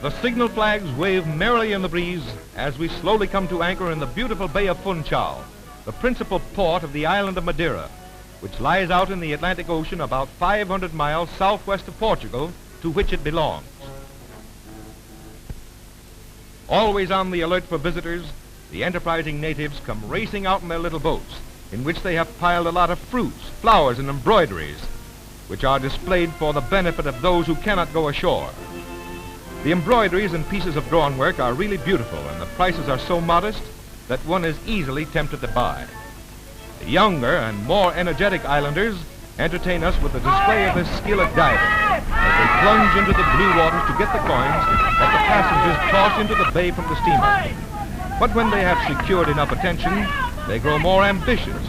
The signal flags wave merrily in the breeze as we slowly come to anchor in the beautiful Bay of Funchal, the principal port of the island of Madeira, which lies out in the Atlantic Ocean about 500 miles southwest of Portugal, to which it belongs. Always on the alert for visitors, the enterprising natives come racing out in their little boats, in which they have piled a lot of fruits, flowers, and embroideries, which are displayed for the benefit of those who cannot go ashore. The embroideries and pieces of drawn work are really beautiful, and the prices are so modest that one is easily tempted to buy. The younger and more energetic islanders entertain us with a display of their skill at diving, as they plunge into the blue waters to get the coins that the passengers toss into the bay from the steamer. But when they have secured enough attention, they grow more ambitious,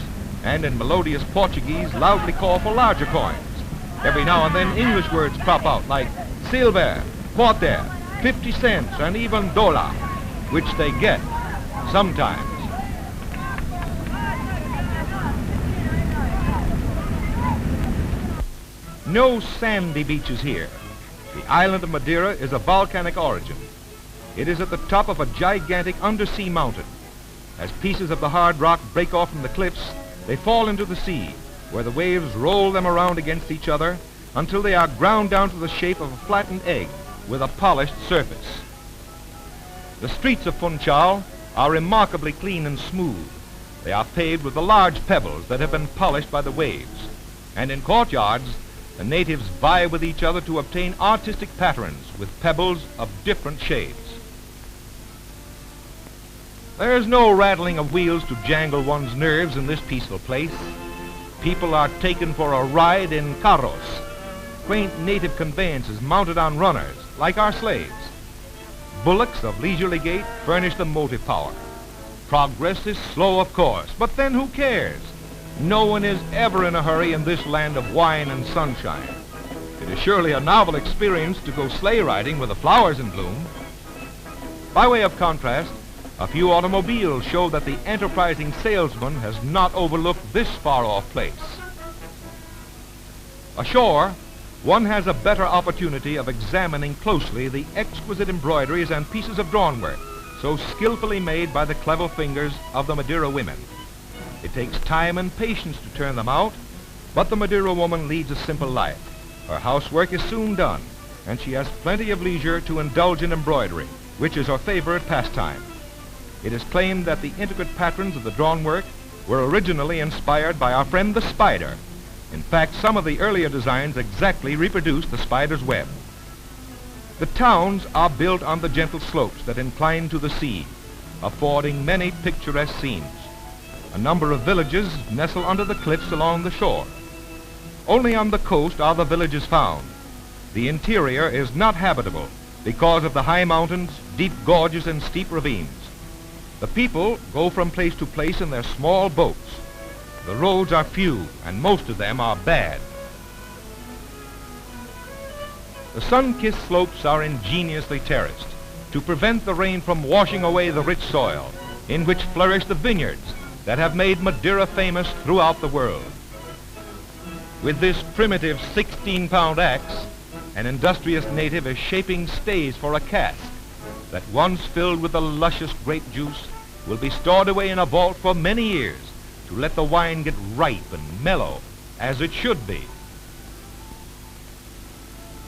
and in melodious Portuguese loudly call for larger coins. Every now and then English words crop out like silver, quarter, 50 cents, and even dollar, which they get sometimes. No sandy beaches here. The island of Madeira is of volcanic origin. It is at the top of a gigantic undersea mountain. As pieces of the hard rock break off from the cliffs, they fall into the sea, where the waves roll them around against each other until they are ground down to the shape of a flattened egg with a polished surface. The streets of Funchal are remarkably clean and smooth. They are paved with the large pebbles that have been polished by the waves. And in courtyards, the natives vie with each other to obtain artistic patterns with pebbles of different shades. There is no rattling of wheels to jangle one's nerves in this peaceful place. People are taken for a ride in carros, quaint native conveyances mounted on runners, like our slaves. Bullocks of leisurely gait furnish the motive power. Progress is slow, of course, but then who cares? No one is ever in a hurry in this land of wine and sunshine. It is surely a novel experience to go sleigh riding with the flowers in bloom. By way of contrast, a few automobiles show that the enterprising salesman has not overlooked this far-off place. Ashore, one has a better opportunity of examining closely the exquisite embroideries and pieces of drawn work so skillfully made by the clever fingers of the Madeira women. It takes time and patience to turn them out, but the Madeira woman leads a simple life. Her housework is soon done, and she has plenty of leisure to indulge in embroidery, which is her favorite pastime. It is claimed that the intricate patterns of the drawn work were originally inspired by our friend the spider. In fact, some of the earlier designs exactly reproduce the spider's web. The towns are built on the gentle slopes that incline to the sea, affording many picturesque scenes. A number of villages nestle under the cliffs along the shore. Only on the coast are the villages found. The interior is not habitable because of the high mountains, deep gorges, and steep ravines. The people go from place to place in their small boats. The roads are few, and most of them are bad. The sun-kissed slopes are ingeniously terraced to prevent the rain from washing away the rich soil in which flourish the vineyards that have made Madeira famous throughout the world. With this primitive 16-pound axe, an industrious native is shaping stays for a cask that, once filled with the luscious grape juice, will be stored away in a vault for many years to let the wine get ripe and mellow, as it should be.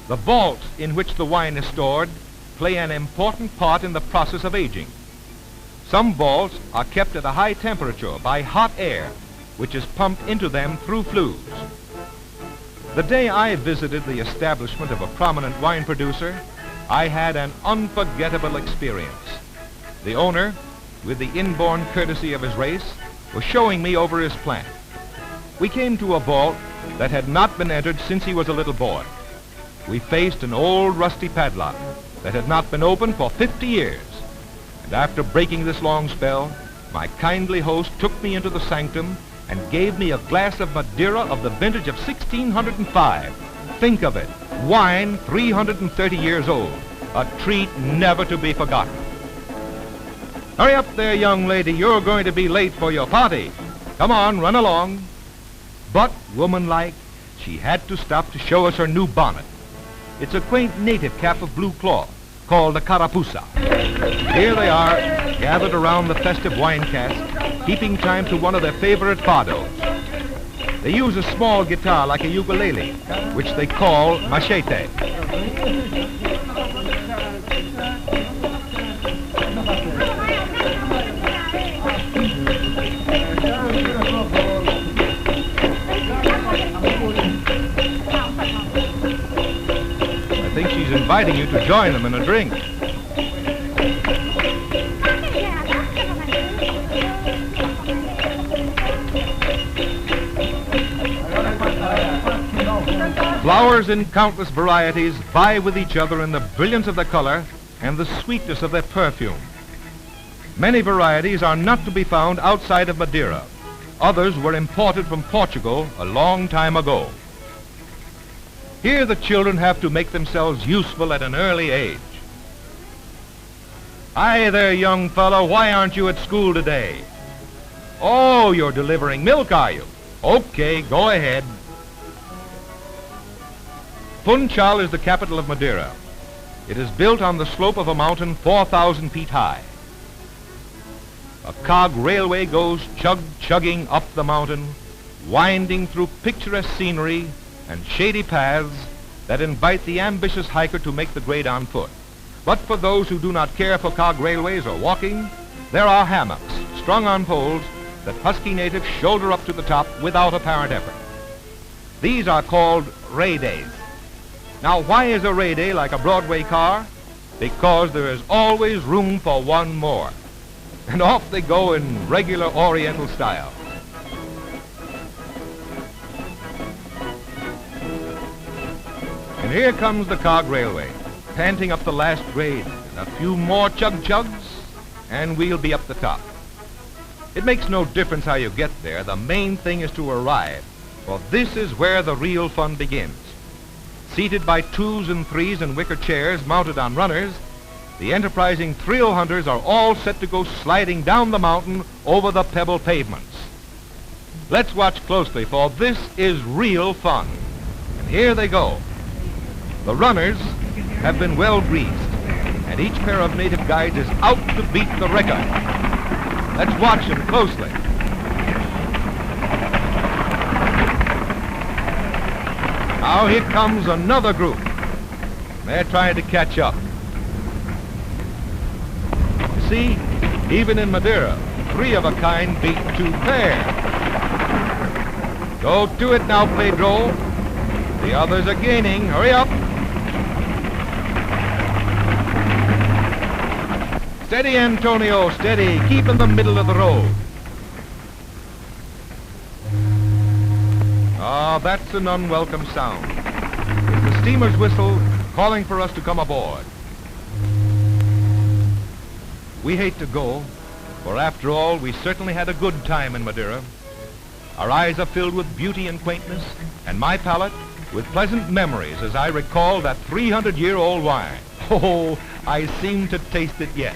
The vaults in which the wine is stored play an important part in the process of aging. Some vaults are kept at a high temperature by hot air, which is pumped into them through flues. The day I visited the establishment of a prominent wine producer, I had an unforgettable experience. The owner, with the inborn courtesy of his race, was showing me over his plant. We came to a vault that had not been entered since he was a little boy. We faced an old rusty padlock that had not been opened for 50 years. And after breaking this long spell, my kindly host took me into the sanctum and gave me a glass of Madeira of the vintage of 1605. Think of it, wine 330 years old, a treat never to be forgotten. Hurry up there, young lady, you're going to be late for your party. Come on, run along. But, woman-like, she had to stop to show us her new bonnet. It's a quaint native cap of blue cloth, called a carapuça. Here they are, gathered around the festive wine cask, keeping time to one of their favorite fados. They use a small guitar like a ukulele, which they call machete. I think she's inviting you to join them in a drink. Flowers in countless varieties vie with each other in the brilliance of their color and the sweetness of their perfume. Many varieties are not to be found outside of Madeira. Others were imported from Portugal a long time ago. Here the children have to make themselves useful at an early age. Hi there, young fellow, why aren't you at school today? Oh, you're delivering milk, are you? Okay, go ahead. Funchal is the capital of Madeira. It is built on the slope of a mountain 4,000 feet high. A cog railway goes chugging up the mountain, winding through picturesque scenery and shady paths that invite the ambitious hiker to make the grade on foot. But for those who do not care for cog railways or walking, there are hammocks strung on poles that husky natives shoulder up to the top without apparent effort. These are called rogges. Now, why is a rogge like a Broadway car? Because there is always room for one more. And off they go in regular Oriental style. And here comes the cog railway, panting up the last grade. And a few more chug-chugs, and we'll be up the top. It makes no difference how you get there. The main thing is to arrive, for this is where the real fun begins. Seated by twos and threes in wicker chairs mounted on runners, the enterprising thrill hunters are all set to go sliding down the mountain over the pebble pavements. Let's watch closely, for this is real fun. And here they go. The runners have been well greased, and each pair of native guides is out to beat the record. Let's watch them closely. Now here comes another group. They're trying to catch up. You see, even in Madeira, three of a kind beat two pair. Go to it now, Pedro. The others are gaining. Hurry up. Steady, Antonio, steady. Keep in the middle of the road. Ah, that's an unwelcome sound. It's the steamer's whistle calling for us to come aboard. We hate to go, for after all, we certainly had a good time in Madeira. Our eyes are filled with beauty and quaintness, and my palate with pleasant memories as I recall that 300-year-old wine. Oh, I seem to taste it yet.